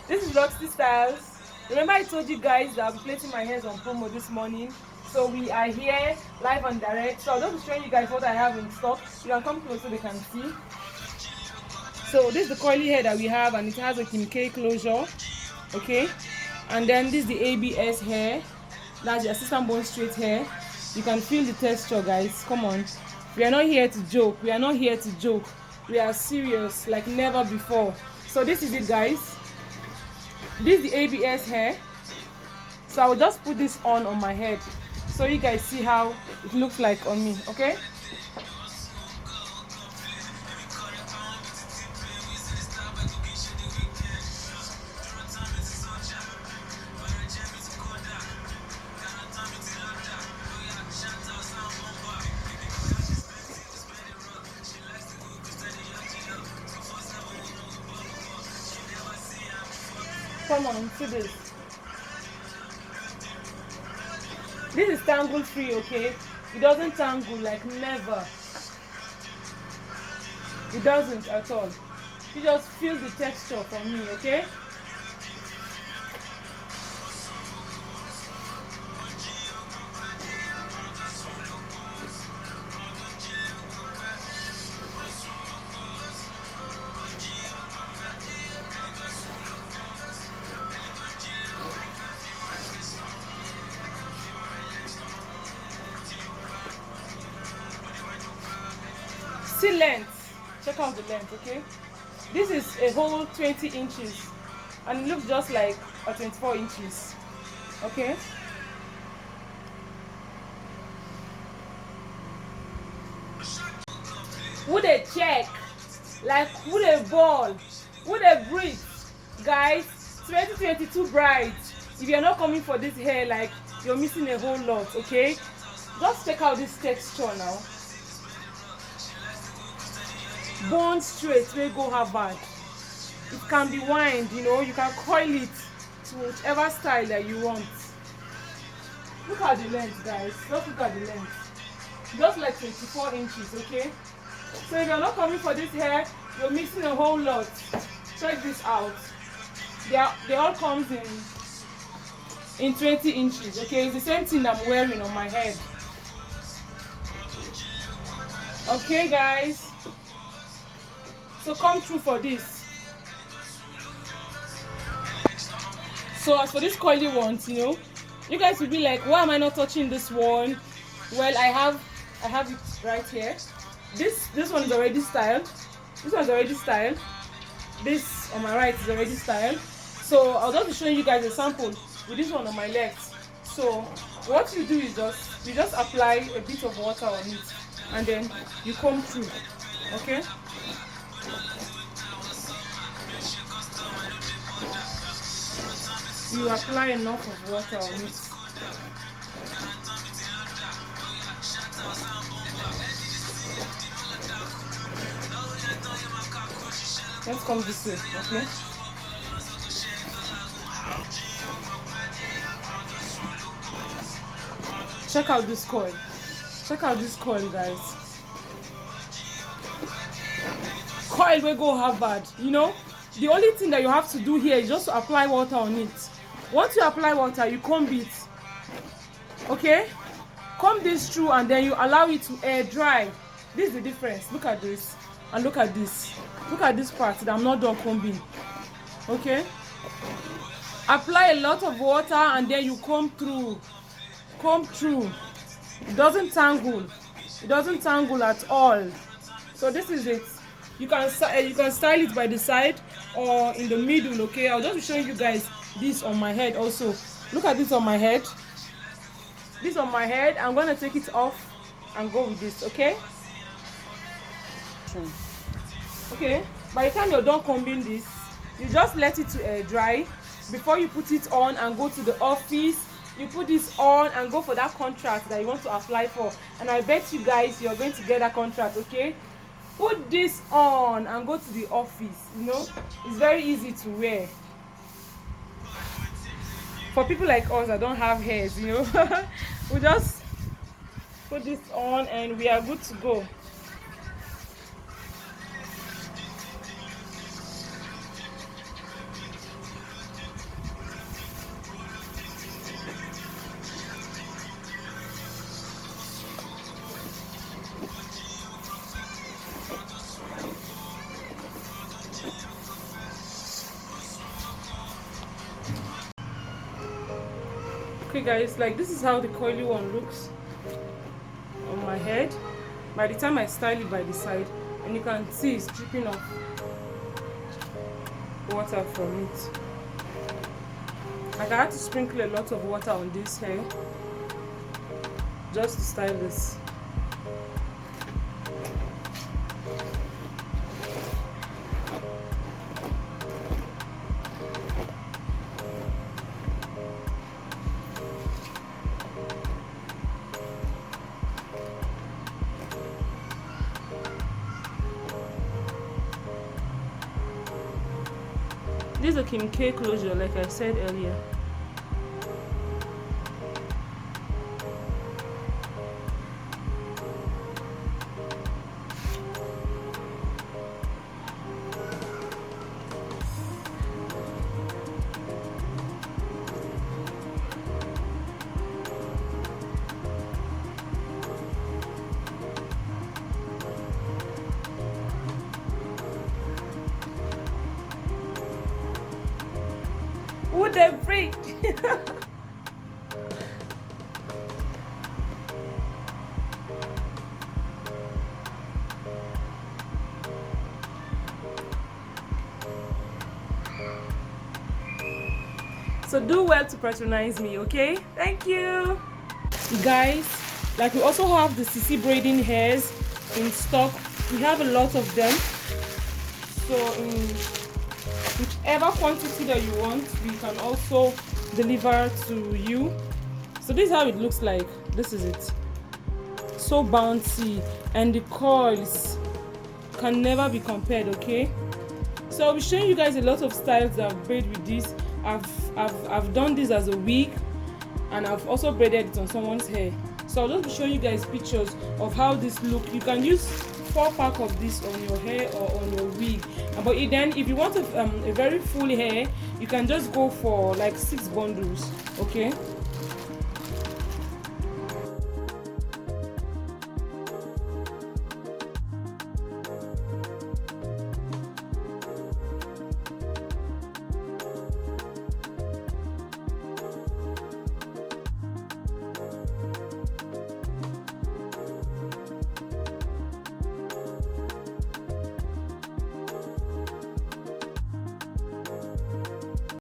This is Rox-T styles. Remember I told you guys that I'll be placing my hands on promo this morning. So we are here live and direct. So I'll just be showing you guys what I have in stock. You can come close so they can see. So this is the curly hair that we have, and it has a Kim K closure. Okay. And then this is the ABS hair. That's the assistant bone straight hair. You can feel the texture, guys. Come on. We are not here to joke. We are not here to joke. We are serious like never before. So this is it, guys. This is the ABS hair. So I will just put this on my head so you guys see how it looks like on me. Okay. Come on, see this. This is tangle free, okay? It doesn't tangle, like never. It doesn't at all. You just feel the texture from me, okay? See length. Check out the length, okay? This is a whole 20 inches and it looks just like a 24 inches. Okay? Would they check? Like would they ball? Would they breathe? Guys, 2022 brides. If you're not coming for this hair, like you're missing a whole lot, okay? Just check out this texture now. Bone straight, we go Harvard. It can be wind, you know, you can coil it to whichever style that you want. Look at the length, guys. Just look at the length. Just like 24 inches, okay? So if you're not coming for this hair, you're missing a whole lot. Check this out. They all comes in 20 inches, okay? It's the same thing I'm wearing on my head. Okay, guys. So come through for this. So as for this coily ones, you know, you guys will be like, why am I not touching this one? Well, I have it right here. This one is already styled. This one is already styled. This on my right is already styled. So I'll just be showing you guys a sample with this one on my left. So what you do is you just apply a bit of water on it and then you comb through. Okay? You apply enough of water on it. Let's come this way, okay? Check out this coil. Check out this coil, guys. Coil will go Harvard, you know? The only thing that you have to do here is just to apply water on it. Once you apply water, you comb it. Okay? Comb this through and then you allow it to air dry. This is the difference. Look at this. And look at this. Look at this part that I'm not done combing. Okay? Apply a lot of water and then you comb through. Comb through. It doesn't tangle. It doesn't tangle at all. So this is it. You can style it by the side or in the middle, okay? I'll just be showing you guys this on my head also. Look at this on my head. This on my head. I'm going to take it off and go with this, okay? Okay, by the time you're done combing this, you just let it to air dry before you put it on and go to the office. You put this on and go for that contract that you want to apply for, and I bet you guys you're going to get that contract. Okay, put this on and go to the office. You know, it's very easy to wear for people like us that don't have hairs, you know. We just put this on and we are good to go. Okay guys, like this is how the coily one looks on my head by the time I style it by the side, and you can see it's dripping off water from it. Like I had to sprinkle a lot of water on this hair just to style this. This is a Kim K closure, like I said earlier. Who they freak? So do well to patronize me, okay? Thank you. Guys, like we also have the CC braiding hairs in stock. We have a lot of them. So in whichever quantity that you want, we can also deliver to you. So this is how it looks like. This is it. So bouncy, and the coils can never be compared, okay? So I'll be showing you guys a lot of styles that I've braided with this. I've done this as a wig, and I've also braided it on someone's hair. So I'll just be showing you guys pictures of how this look. You can use 4-pack of this on your hair or on your wig. But then if you want a very full hair, you can just go for like 6 bundles, okay?